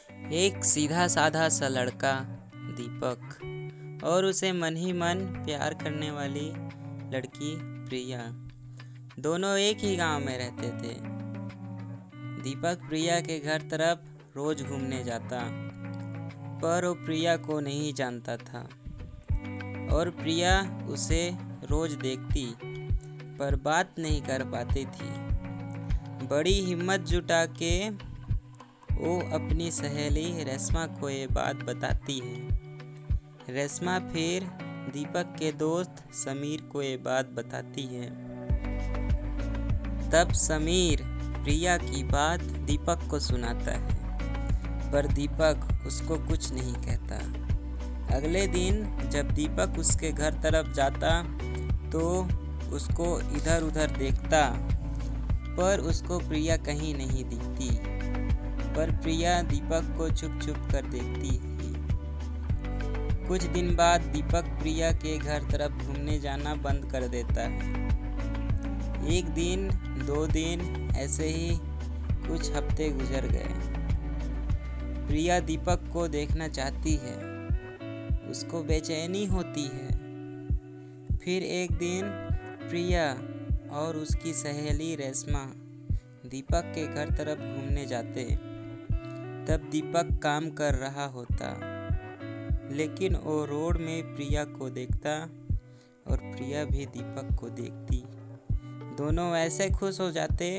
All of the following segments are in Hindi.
एक सीधा साधा सा लड़का दीपक और उसे मन ही मन प्यार करने वाली लड़की प्रिया, दोनों एक ही गांव में रहते थे। दीपक प्रिया के घर तरफ रोज घूमने जाता, पर वो प्रिया को नहीं जानता था और प्रिया उसे रोज देखती पर बात नहीं कर पाती थी। बड़ी हिम्मत जुटा के वो अपनी सहेली रेशमा को ये बात बताती है। रेशमा फिर दीपक के दोस्त समीर को ये बात बताती है। तब समीर प्रिया की बात दीपक को सुनाता है, पर दीपक उसको कुछ नहीं कहता। अगले दिन जब दीपक उसके घर तरफ जाता तो उसको इधर उधर देखता, पर उसको प्रिया कहीं नहीं दिखती। पर प्रिया दीपक को छुप छुप कर देखती है। कुछ दिन बाद दीपक प्रिया के घर तरफ घूमने जाना बंद कर देता है। एक दिन, 2 दिन, ऐसे ही कुछ हफ्ते गुजर गए। प्रिया दीपक को देखना चाहती है, उसको बेचैनी होती है। फिर एक दिन प्रिया और उसकी सहेली रेशमा दीपक के घर तरफ घूमने जाते। तब दीपक काम कर रहा होता, लेकिन वो रोड में प्रिया को देखता और प्रिया भी दीपक को देखती। दोनों ऐसे खुश हो जाते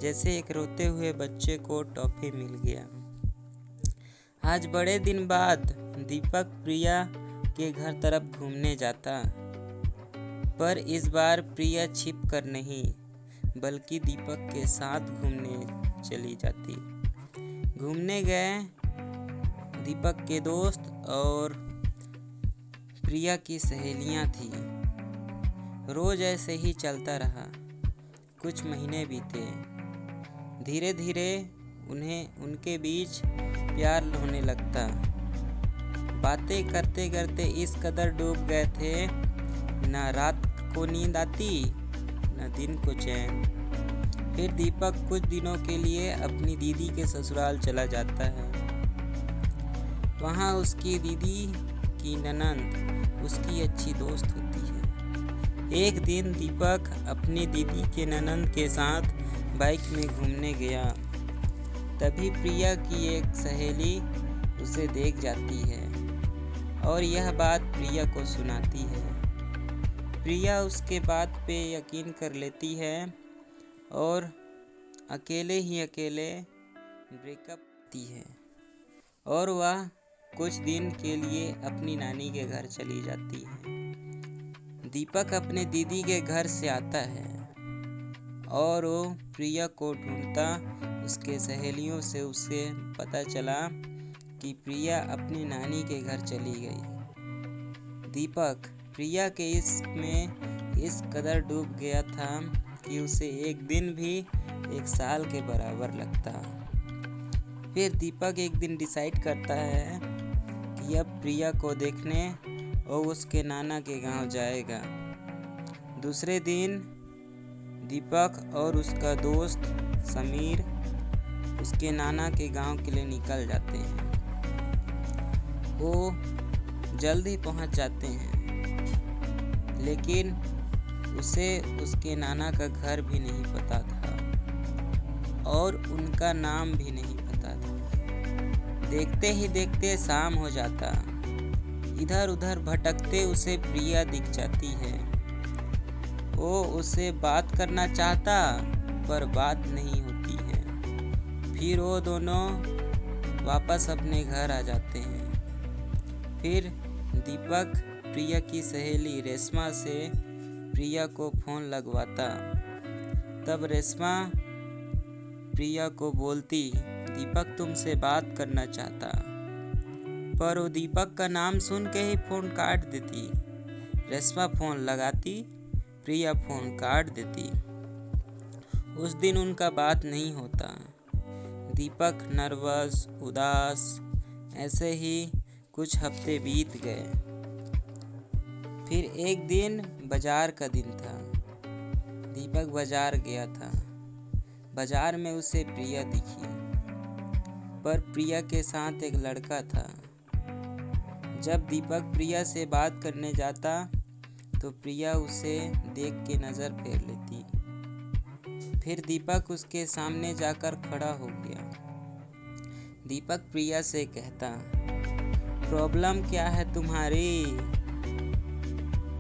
जैसे एक रोते हुए बच्चे को टॉफी मिल गया। आज बड़े दिन बाद दीपक प्रिया के घर तरफ घूमने जाता, पर इस बार प्रिया छिप कर नहीं बल्कि दीपक के साथ घूमने चली जाती। घूमने गए दीपक के दोस्त और प्रिया की सहेलियां थी। रोज ऐसे ही चलता रहा। कुछ महीने बीते। धीरे धीरे उनके बीच प्यार होने लगता। बातें करते करते इस कदर डूब गए थे, ना रात को नींद आती न दिन को चैन। फिर दीपक कुछ दिनों के लिए अपनी दीदी के ससुराल चला जाता है। वहाँ उसकी दीदी की ननंद उसकी अच्छी दोस्त होती है। एक दिन दीपक अपनी दीदी के ननंद के साथ बाइक में घूमने गया। तभी प्रिया की एक सहेली उसे देख जाती है और यह बात प्रिया को सुनाती है। प्रिया उसके बात पे यकीन कर लेती है और अकेले ब्रेकअप करती है और वह कुछ दिन के लिए अपनी नानी के घर चली जाती है। दीपक अपने दीदी के घर से आता है और वो प्रिया को ढूंढता। उसके सहेलियों से उसे पता चला कि प्रिया अपनी नानी के घर चली गई। दीपक प्रिया के इसमें इस कदर डूब गया था कि उसे एक दिन भी 1 साल के बराबर लगता। फिर दीपक एक दिन डिसाइड करता है कि अब प्रिया को देखने वो उसके नाना के गांव जाएगा। दूसरे दिन दीपक और उसका दोस्त समीर उसके नाना के गांव के लिए निकल जाते हैं। वो जल्द ही पहुंच जाते हैं, लेकिन उसे उसके नाना का घर भी नहीं पता था और उनका नाम भी नहीं पता था। देखते ही देखते शाम हो जाता। इधर उधर भटकते उसे प्रिया दिख जाती है। वो उससे बात करना चाहता, पर बात नहीं होती है। फिर वो दोनों वापस अपने घर आ जाते हैं। फिर दीपक प्रिया की सहेली रेशमा से प्रिया को फोन लगवाता। तब रेशमा प्रिया को बोलती, दीपक तुमसे बात करना चाहता, पर वो दीपक का नाम सुन के ही फोन काट देती। रेशमा फोन लगाती, प्रिया फोन काट देती। उस दिन उनका बात नहीं होता। दीपक नर्वस, उदास, ऐसे ही कुछ हफ्ते बीत गए। फिर एक दिन बाजार का दिन था। दीपक बाजार गया था। बाजार में उसे प्रिया दिखी, पर प्रिया के साथ एक लड़का था। जब दीपक प्रिया से बात करने जाता तो प्रिया उसे देख के नज़र फेर लेती। फिर दीपक उसके सामने जाकर खड़ा हो गया। दीपक प्रिया से कहता, प्रॉब्लम क्या है तुम्हारी?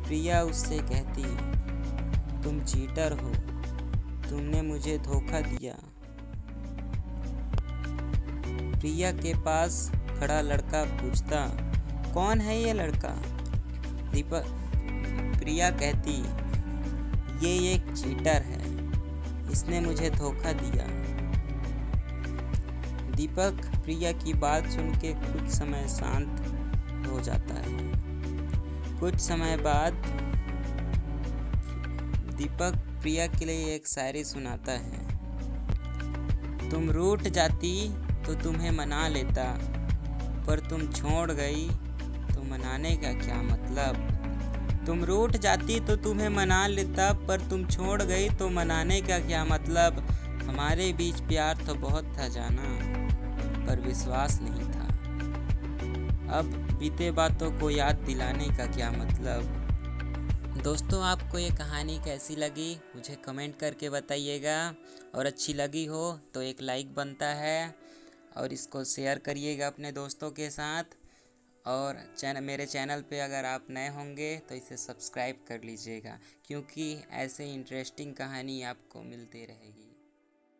प्रिया उससे कहती, तुम चीटर हो, तुमने मुझे धोखा दिया। प्रिया के पास खड़ा लड़का पूछता, कौन है ये लड़का? प्रिया कहती, ये एक चीटर है, इसने मुझे धोखा दिया। दीपक प्रिया की बात सुन के कुछ समय शांत हो जाता है। कुछ समय बाद दीपक प्रिया के लिए एक शायरी सुनाता है। तुम रूठ जाती तो तुम्हें मना लेता, पर तुम छोड़ गई तो मनाने का क्या मतलब? तुम रूठ जाती तो तुम्हें मना लेता, पर तुम छोड़ गई तो मनाने का क्या मतलब? हमारे बीच प्यार तो बहुत था जाना, पर विश्वास नहीं था। अब बीते बातों को याद दिलाने का क्या मतलब? दोस्तों, आपको ये कहानी कैसी लगी मुझे कमेंट करके बताइएगा, और अच्छी लगी हो तो एक लाइक बनता है, और इसको शेयर करिएगा अपने दोस्तों के साथ। और मेरे चैनल पे अगर आप नए होंगे तो इसे सब्सक्राइब कर लीजिएगा, क्योंकि ऐसे इंटरेस्टिंग कहानी आपको मिलती रहेगी।